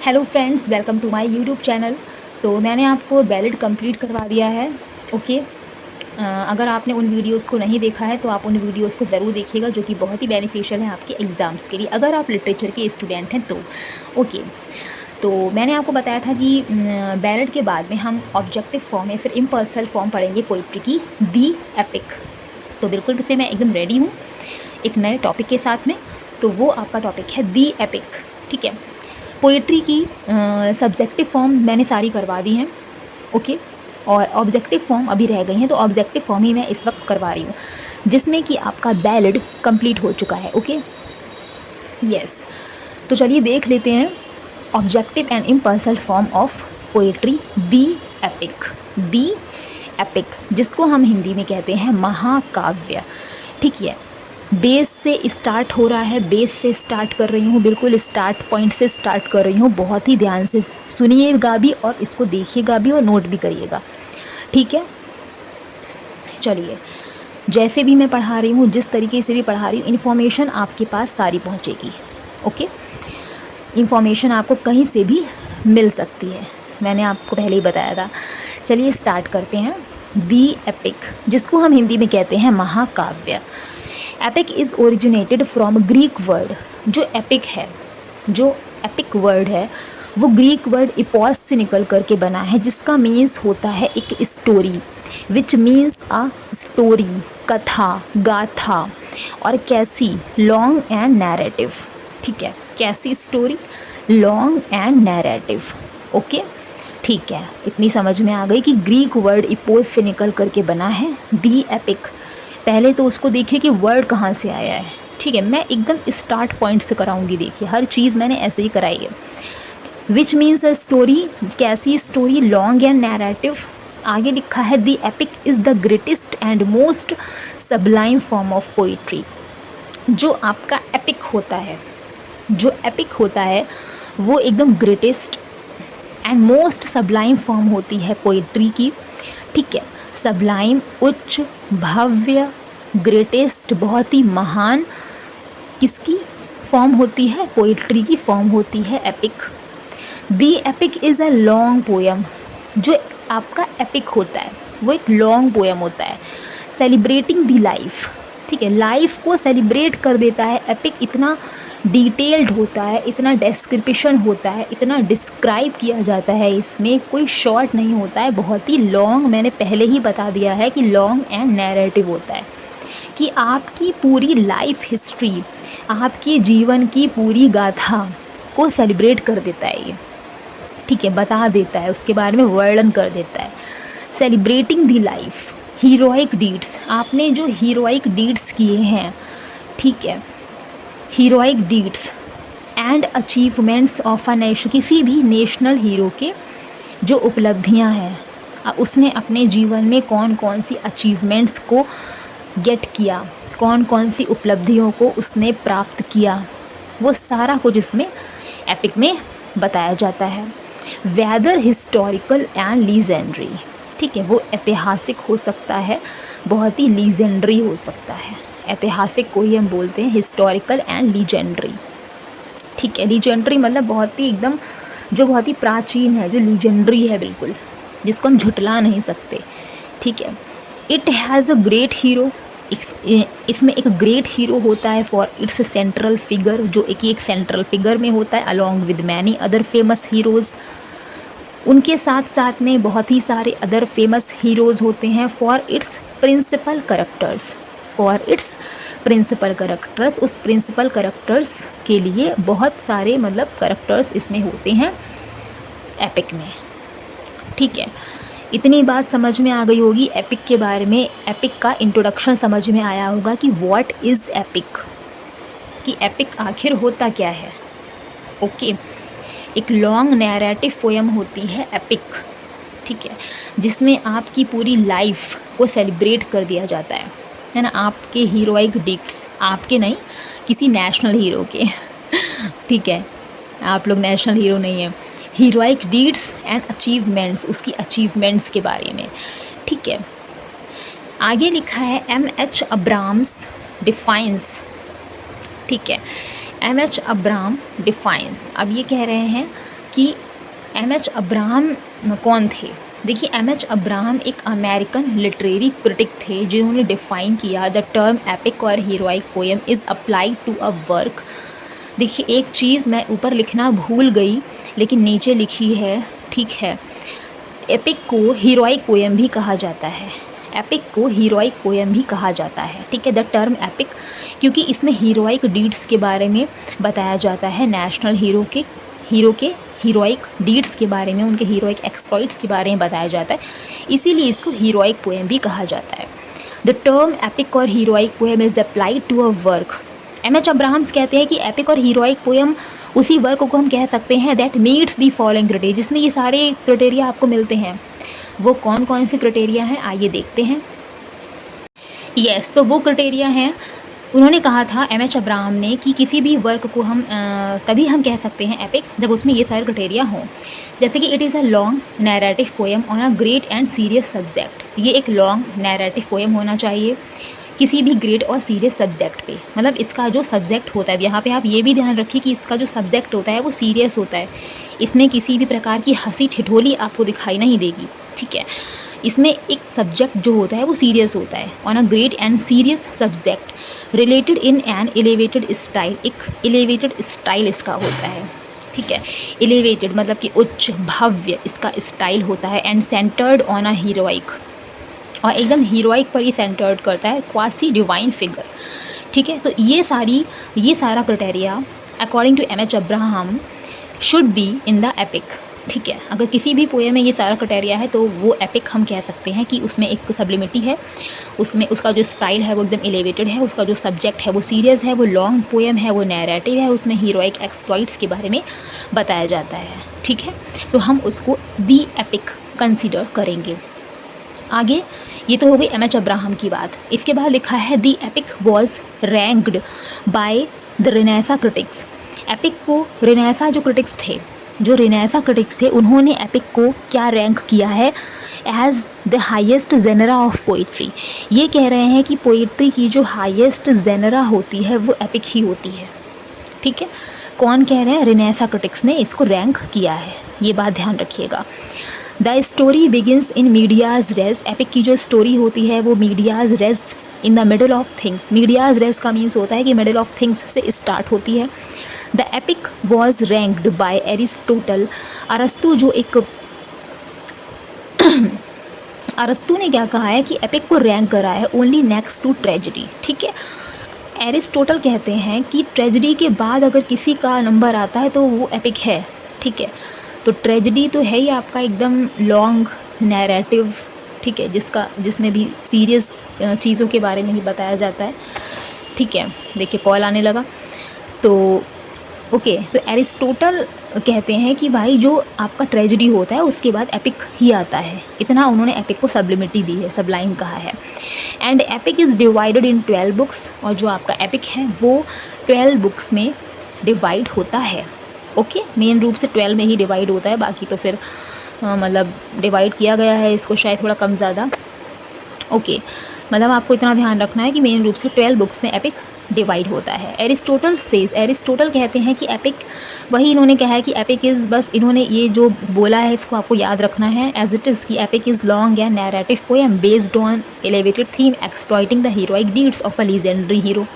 Hello friends, welcome to my YouTube channel. तो मैंने आपको बैलेट कंप्लीट करवा दिया है। ओके। अगर आपने उन वीडियोस को नहीं देखा है तो आप उन वीडियोस को ज़रूर देखिएगा, जो कि बहुत ही बेनिफिशियल है आपके एग्ज़ाम्स के लिए, अगर आप लिटरेचर के स्टूडेंट हैं तो। ओके। तो मैंने आपको बताया था कि बैलेट के बाद में हम ऑब्जेक्टिव फॉर्म या फिर इम्पर्सनल फॉर्म पढ़ेंगे पोइट्री की, दी एपिक। तो बिल्कुल से मैं एकदम रेडी हूँ एक नए टॉपिक के साथ में। तो वो आपका टॉपिक है दी एपिक। ठीक है। पोइट्री की सब्जेक्टिव फॉर्म मैंने सारी करवा दी हैं। ओके। और ऑब्जेक्टिव फॉर्म अभी रह गई हैं, तो ऑब्जेक्टिव फॉर्म ही मैं इस वक्त करवा रही हूँ, जिसमें कि आपका बैलेड कंप्लीट हो चुका है। ओके। यस। तो चलिए देख लेते हैं objective and impersonal form of poetry the epic. The epic, जिसको हम हिंदी में कहते हैं महाकाव्य। ठीक है। बेस से स्टार्ट हो रहा है, बेस से स्टार्ट कर रही हूँ, बिल्कुल स्टार्ट पॉइंट से स्टार्ट कर रही हूँ। बहुत ही ध्यान से सुनिएगा भी और इसको देखिएगा भी और नोट भी करिएगा। ठीक है। चलिए, जैसे भी मैं पढ़ा रही हूँ, जिस तरीके से भी पढ़ा रही हूँ, इन्फॉर्मेशन आपके पास सारी पहुँचेगी। ओके। इन्फॉर्मेशन आपको कहीं से भी मिल सकती है, मैंने आपको पहले ही बताया था। चलिए स्टार्ट करते हैं। दी एपिक, जिसको हम हिंदी में कहते हैं महाकाव्य। Epic is originated from Greek word. जो एपिक है, जो एपिक वर्ड है, वो ग्रीक वर्ड इपॉस से निकल करके बना है, जिसका मीन्स होता है एक story, which means a story, कथा, गाथा। और कैसी, लॉन्ग एंड नैरेटिव। ठीक है। कैसी story, long and narrative. Okay. ठीक है, इतनी समझ में आ गई कि ग्रीक वर्ड इपोस से निकल करके बना है दी एपिक। पहले तो उसको देखिए कि वर्ड कहाँ से आया है। ठीक है, मैं एकदम स्टार्ट पॉइंट से कराऊंगी। देखिए, हर चीज़ मैंने ऐसे ही कराई है। विच मीन्स अ स्टोरी, कैसी स्टोरी, लॉन्ग एंड नैरेटिव। आगे लिखा है the epic is the greatest and most sublime form of poetry. जो आपका एपिक होता है, जो एपिक होता है, वो एकदम greatest and most sublime form होती है पोइट्री की। ठीक है। सबलाइम, उच्च, भव्य, ग्रेटेस्ट, बहुत ही महान, किसकी फॉर्म होती है? पोइट्री की फॉर्म होती है epic. The epic is a long poem. जो आपका एपिक होता है वो एक लॉन्ग पोएम होता है, सेलिब्रेटिंग दी लाइफ। ठीक है, लाइफ को सेलिब्रेट कर देता है एपिक। इतना डिटेल्ड होता है, इतना डिस्क्रिप्शन होता है, इतना डिस्क्राइब किया जाता है, इसमें कोई शॉर्ट नहीं होता है, बहुत ही लॉन्ग। मैंने पहले ही बता दिया है कि लॉन्ग एंड नैरेटिव होता है, कि आपकी पूरी लाइफ हिस्ट्री, आपके जीवन की पूरी गाथा को सेलिब्रेट कर देता है ये। ठीक है, बता देता है, उसके बारे में वर्णन कर देता है। सेलिब्रेटिंग दी लाइफ, हीरोइक डीड्स, आपने जो हीरोइक डीड्स किए हैं, ठीक है, heroic deeds and achievements of a nation, किसी भी नेशनल हीरो के जो उपलब्धियां हैं, उसने अपने जीवन में कौन कौन सी अचीवमेंट्स को गेट किया, कौन कौन सी उपलब्धियों को उसने प्राप्त किया, वो सारा कुछ इसमें एपिक में बताया जाता है। Whether historical and legendary. ठीक है, वो ऐतिहासिक हो सकता है, बहुत ही लीजेंडरी हो सकता है। ऐतिहासिक को ही हम बोलते हैं हिस्टोरिकल एंड लीजेंडरी। ठीक है, लीजेंडरी मतलब बहुत ही एकदम, जो बहुत ही प्राचीन है, जो लीजेंडरी है बिल्कुल, जिसको हम झुटला नहीं सकते। ठीक है। It has a great hero. इसमें एक ग्रेट हीरो होता है फॉर इट्स सेंट्रल फिगर, जो एक सेंट्रल फिगर में होता है, along with many other famous heroes. उनके साथ साथ में बहुत ही सारे अदर फेमस हीरोज़ होते हैं। For its principal characters, for its principal characters, उस प्रिंसिपल करेक्टर्स के लिए बहुत सारे मतलब करेक्टर्स इसमें होते हैं एपिक में। ठीक है, इतनी बात समझ में आ गई होगी एपिक के बारे में। एपिक का इंट्रोडक्शन समझ में आया होगा कि व्हाट इज़ एपिक, कि एपिक आखिर होता क्या है। ओके। एक लॉन्ग नैरेटिव पोएम होती है एपिक। ठीक है, जिसमें आपकी पूरी लाइफ को सेलिब्रेट कर दिया जाता है ना, आपके हीरोइक डिक्ट्स, आपके नहीं, किसी नेशनल हीरो के। ठीक है, आप लोग नेशनल हीरो नहीं है। हीरोइक डीड्स एंड अचीवमेंट्स, उसकी अचीवमेंट्स के बारे में। ठीक है। आगे लिखा है M.H. Abrams defines. ठीक है, M.H. Abram defines. अब ये कह रहे हैं कि एम.एच. अब्राहम कौन थे। देखिए, एम.एच. अब्राहम एक अमेरिकन लिटरेरी क्रिटिक थे जिन्होंने डिफ़ाइन किया द टर्म एपिक और heroic poem is applied to a work. देखिए, एक चीज़ मैं ऊपर लिखना भूल गई लेकिन नीचे लिखी है, ठीक है। एपिक को हीरोइक पोएम भी कहा जाता है, एपिक को हीरोइक पोएम भी कहा जाता है, ठीक है। द टर्म एपिक क्योंकि इसमें हीरोइक डीड्स के बारे में बताया जाता है, नेशनल हीरो के हीरोइक डीड्स के बारे में, उनके हीरोइक एक्सप्लॉइट्स के बारे में बताया जाता है, इसीलिए इसको हीरोइक पोएम भी कहा जाता है। द टर्म एपिक और heroic poem is applied to a work. M H. Abrams कहते हैं कि एपिक और हीरोइक पोएम उसी वर्क को हम कह सकते हैं that meets the following criteria, जिसमें ये सारे क्राइटेरिया आपको मिलते हैं। वो कौन कौन से क्राइटेरिया हैं, आइए देखते हैं। यस, तो वो क्राइटेरिया हैं, उन्होंने कहा था एम.एच. अब्राहम ने कि किसी भी वर्क को हम तभी हम कह सकते हैं एपिक जब उसमें ये सारे क्राइटेरिया हों। जैसे कि it is a long narrative poem on a great and serious subject. ये एक लॉन्ग नैरेटिव पोएम होना चाहिए किसी भी ग्रेट और सीरियस सब्जेक्ट पे, मतलब इसका जो सब्जेक्ट होता है, यहाँ पे आप ये भी ध्यान रखिए कि इसका जो सब्जेक्ट होता है वो सीरियस होता है। इसमें किसी भी प्रकार की हंसी ठिठोली आपको दिखाई नहीं देगी, ठीक है। इसमें एक सब्जेक्ट जो होता है वो सीरियस होता है, on a great and serious subject related in an elevated style. एक एलिवेटेड स्टाइल इसका होता है, ठीक है। एलिवेटेड मतलब कि उच्च भव्य इसका स्टाइल होता है, and centred on a heroic, और एकदम हीरोइक पर ही सेंटर्ड करता है, क्वासी डिवाइन फिगर, ठीक है। तो ये सारा criteria according to M H. Abraham should be in the epic, ठीक है। अगर किसी भी पोएम में ये सारा क्राइटेरिया है तो वो एपिक हम कह सकते हैं कि उसमें एक सब्लिमिटी है, उसमें उसका जो स्टाइल है वो एकदम एलिवेटेड है, उसका जो सब्जेक्ट है वो सीरियस है, वो लॉन्ग पोएम है, वो नैरेटिव है, उसमें हीरोइक एक्सप्लॉइट्स के बारे में बताया जाता है, ठीक है। तो हम उसको दी एपिक कंसिडर करेंगे। आगे ये तो हो गई एम.एच. अब्राहम की बात। इसके बाद लिखा है the epic was ranked by the Renaissance critics. Epic को रेनेसा जो क्रिटिक्स थे उन्होंने एपिक को क्या रैंक किया है, as the highest genre of poetry. ये कह रहे हैं कि पोइट्री की जो हाईएस्ट जेनरा होती है वो एपिक ही होती है, ठीक है। कौन कह रहे हैं, रेनेसा क्रिटिक्स ने इसको रैंक किया है, ये बात ध्यान रखिएगा। The story begins in medias res. Epic की जो स्टोरी होती है वो medias res in the middle of things. Medias res का मीन्स होता है कि मिडल ऑफ थिंग्स से स्टार्ट होती है। The epic was ranked by Aristotle. अरस्तु जो एक अरस्तु ने क्या कहा है कि एपिक को रैंक करा है ओनली नेक्स्ट टू ट्रेजिडी, ठीक है। एरिस्टोटल कहते हैं कि ट्रेजिडी के बाद अगर किसी का नंबर आता है तो वो एपिक है, ठीक है। तो ट्रेजिडी तो है ही आपका एकदम लॉन्ग नैरेटिव, ठीक है, जिसमें भी सीरियस चीज़ों के बारे में ही बताया जाता है, ठीक है। देखिए कॉल आने लगा, तो ओके। तो एरिस्टोटल कहते हैं कि भाई जो आपका ट्रेजिडी होता है उसके बाद एपिक ही आता है, इतना उन्होंने एपिक को सब्लिमिटी दी है, सबलाइन कहा है। And epic is divided in 12 books, और जो आपका एपिक है वो 12 बुक्स में डिवाइड होता है, ओके। मेन रूप से 12 में ही डिवाइड होता है, बाकी तो फिर मतलब डिवाइड किया गया है इसको शायद थोड़ा कम ज़्यादा, ओके। मतलब आपको इतना ध्यान रखना है कि मेन रूप से 12 बुक्स में एपिक डिवाइड होता है। एरिस्टोटल कहते हैं कि एपिक, वही इन्होंने कहा है कि एपिक इज़, बस इन्होंने ये जो बोला है इसको आपको याद रखना है एज इट इज़, कि epic is long and narrative poem based on elevated theme exploiting the heroic deeds of a legendary hero.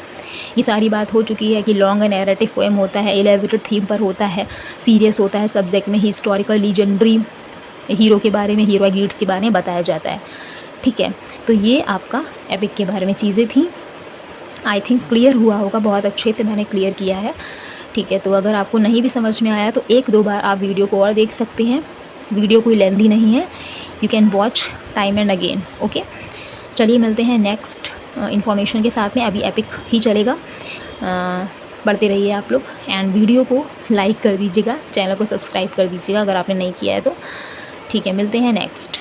ये सारी बात हो चुकी है कि लॉन्ग एंड नैरेटिव पोएम होता है, एलिवेटेड थीम पर होता है, सीरियस होता है, सब्जेक्ट में हिस्टोरिकल लीजेंडरी हीरो के बारे में, हीरोइक डीड्स के बारे में बताया जाता है, ठीक है। तो ये आपका एपिक के बारे में चीज़ें थी। आई थिंक क्लियर हुआ होगा, बहुत अच्छे से मैंने क्लियर किया है, ठीक है। तो अगर आपको नहीं भी समझ में आया तो 1-2 बार आप वीडियो को और देख सकते हैं, वीडियो कोई लेंदी नहीं है, you can watch time and again, okay. चलिए मिलते हैं नेक्स्ट इन्फॉर्मेशन के साथ में, अभी एपिक ही चलेगा। पढ़ते रहिए आप लोग, एंड वीडियो को लाइक कर दीजिएगा, चैनल को सब्सक्राइब कर दीजिएगा अगर आपने नहीं किया है तो, ठीक है। मिलते हैं नेक्स्ट।